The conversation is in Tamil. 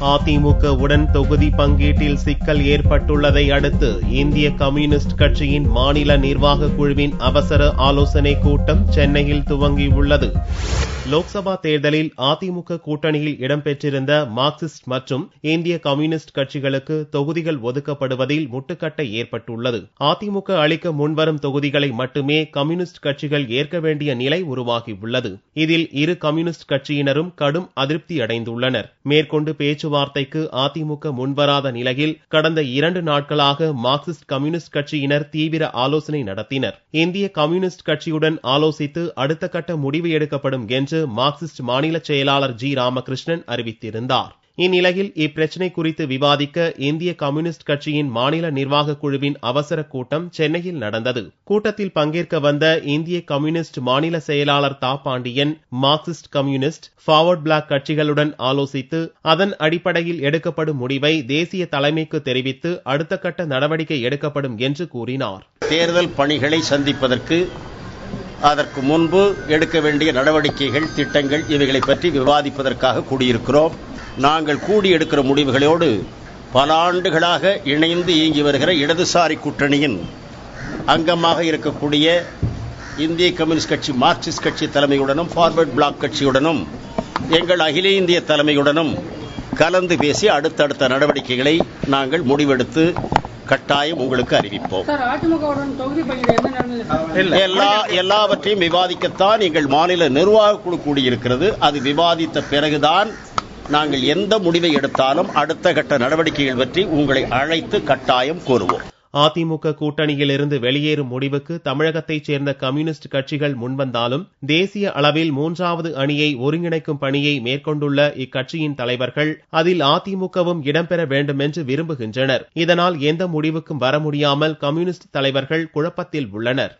அதிமுகவுடன் தொகுதி பங்கீட்டில் சிக்கல் ஏற்பட்டுள்ளதை அடுத்து இந்திய கம்யூனிஸ்ட் கட்சியின் மாநில நிர்வாக குழுவின் அவசர ஆலோசனை கூட்டம் சென்னையில் துவங்கியுள்ளது. லோக்சபா தேர்தலில் அதிமுக கூட்டணியில் இடம்பெற்றிருந்த மார்க்சிஸ்ட் மற்றும் இந்திய கம்யூனிஸ்ட் கட்சிகளுக்கு தொகுதிகள் ஒதுக்கப்படுவதில் முட்டுக்கட்டை ஏற்பட்டுள்ளது. அதிமுக அளிக்க முன்வரும் தொகுதிகளை மட்டுமே கம்யூனிஸ்ட் கட்சிகள் ஏற்க வேண்டிய நிலை உருவாகியுள்ளது. இதில் இரு கம்யூனிஸ்ட் கட்சியினரும் கடும் அதிருப்தி அடைந்துள்ளனர். மேற்கொண்டு பேச்சுவார்த்தைக்கு அதிமுக முன்வராத நிலையில் கடந்த 2 நாட்களாக மார்க்சிஸ்ட் கம்யூனிஸ்ட் கட்சியினர் தீவிர ஆலோசனை நடத்தினர். இந்திய கம்யூனிஸ்ட் கட்சியுடன் ஆலோசித்து அடுத்த கட்ட முடிவு எடுக்கப்படும் என்று மார்க்சிஸ்ட் மாநில செயலாளர் ஜி. ராமகிருஷ்ணன் அறிவித்திருந்தார். இந்நிலையில் இப்பிரச்சினை குறித்து விவாதிக்க இந்திய கம்யூனிஸ்ட் கட்சியின் மாநில நிர்வாக குழுவின் அவசர கூட்டம் சென்னையில் நடந்தது. கூட்டத்தில் பங்கேற்க வந்த இந்திய கம்யூனிஸ்ட் மாநில செயலாளர் Tha. Pandian Marxist communist, forward bloc கட்சிகளுடன் ஆலோசித்து அதன் அடிப்படையில் எடுக்கப்படும் முடிவை தேசிய தலைமைக்கு தெரிவித்து அடுத்த கட்ட நடவடிக்கை எடுக்கப்படும் என்று கூறினார். தேர்தல் பணிகளை சந்திப்பதற்கு அதற்கு முன்பு எடுக்க வேண்டிய நடவடிக்கைகள், திட்டங்கள் இவைகளை பற்றி விவாதிப்பதற்காக கூடியிருக்கிறோம். நாங்கள் கூடி எடுக்கிற முடிவுகளோடு பல ஆண்டுகளாக இணைந்து இயங்கி வருகிற இடதுசாரி கூட்டணியின் அங்கமாக இருக்கக்கூடிய இந்திய கம்யூனிஸ்ட் கட்சி, மார்க்சிஸ்ட் கட்சி தலைமையுடனும் ஃபார்வர்ட் பிளாக் கட்சியுடனும் எங்கள் அகில இந்திய தலைமையுடனும் கலந்து பேசி அடுத்தடுத்த நடவடிக்கைகளை நாங்கள் முடிவெடுத்து கட்டாயம் உங்களுக்கு அறிவிப்போம். எல்லாவற்றையும் விவாதிக்கத்தான் எங்கள் மாநில நிர்வாக குழு கூடியிருக்கிறது. அது விவாதித்த பிறகுதான் நாங்கள் எந்த முடிவை எடுத்தாலும் அடுத்த கட்ட நடவடிக்கைகள் பற்றி உங்களை அழைத்து கட்டாயம் கூறுவோம். அதிமுக கூட்டணியில் இருந்து வெளியேறும் முடிவுக்கு தமிழகத்தைச் சேர்ந்த கம்யூனிஸ்ட் கட்சிகள் முன்வந்தாலும் தேசிய அளவில் 3வது அணியை ஒருங்கிணைக்கும் பணியை மேற்கொண்டுள்ள இக்கட்சியின் தலைவர்கள் அதில் அதிமுகவும் இடம்பெற வேண்டும் என்று விரும்புகின்றனர். இதனால் எந்த முடிவுக்கும் வர முடியாமல் கம்யூனிஸ்ட் தலைவர்கள் குழப்பத்தில் உள்ளனர்.